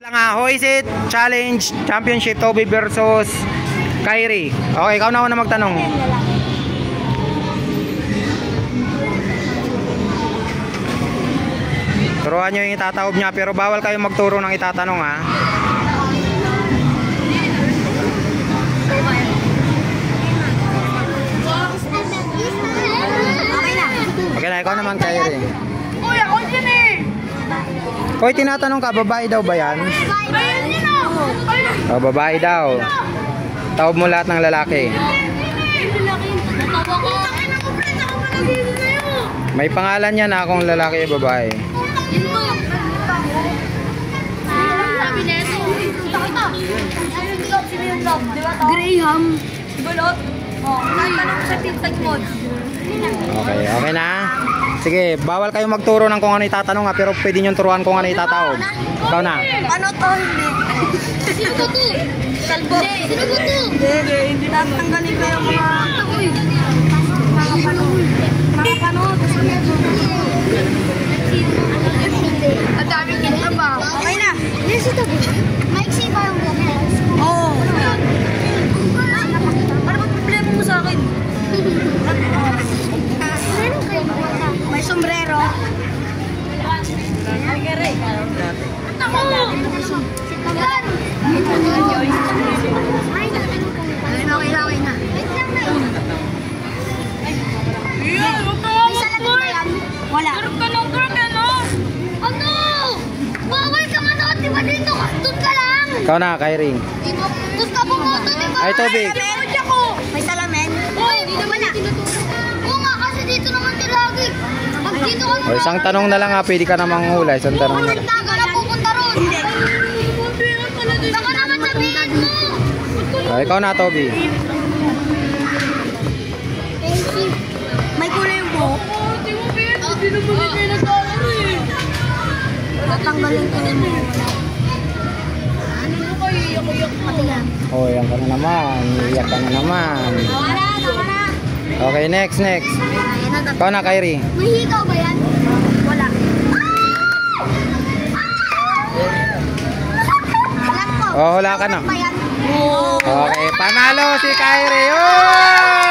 Hoisit Challenge Championship, Toby versus Kyrie. Okay, ikaw na una magtanong. Turuan nyo yung itataob niya, pero bawal kayo magturo ng itatanong, ha. Okay na, ikaw naman, Kyrie. Uy, ako dyan eh. Hoy, tinatanong ka, babae daw ba yan? Ayun yun o. O, babae daw. Taob mo lahat ng lalaki. May pangalan yan ha, kung lalaki o babae. Sabi na ito. Graham. Balot. Tatanong sa TikTok mod. Okay, okay na. Sige, bawal kayo magturo ng kung ano itatanong ha, pero pwede nyo turuan kung ano itataob. Ikaw na. Ano to? Hindi. Sino ba to? Kalbo. Sino ba to? Hindi natanggalin ko yung mga panood. Mga panood. Ang daming kita ba? Okay na. Yes, ito. Maiksi ba yung bukas? Oo. Ano ba problema mo sa akin? May sombrero. Ay, kere. Ako! Okay na. May salamin ba yan? Wala. Ano? Bawal ka manood, di ba dito? Doon ka lang. Ikaw na, Kyrie. Doon ka pumoto, di ba? Ay, Toby. May salamin? Oo, di naman na. Oo nga, kasi dito naman lagi. Pag dito ka O, isang tanong na lang ha, pwede ka namang hula. Isang tanong na lang. Saan ka na pupunta ron? Hindi. Baka naman sabihin mo. O, ikaw na, Toby. May kulay yung buhok. Hindi mo pwede. Hindi naman kayo nagkakaro eh. Tatanggalin ko yung buhok. Ano mo kayo? Iyak-iyak mo. O, yan ka na naman. Iyak ka na naman. Tama na. Okay, next. Ikaw na, Kyrie. May hikaw ba yan? Wala. O, hula ka na. Ba yan? Okay, panalo si Kyrie. Oh!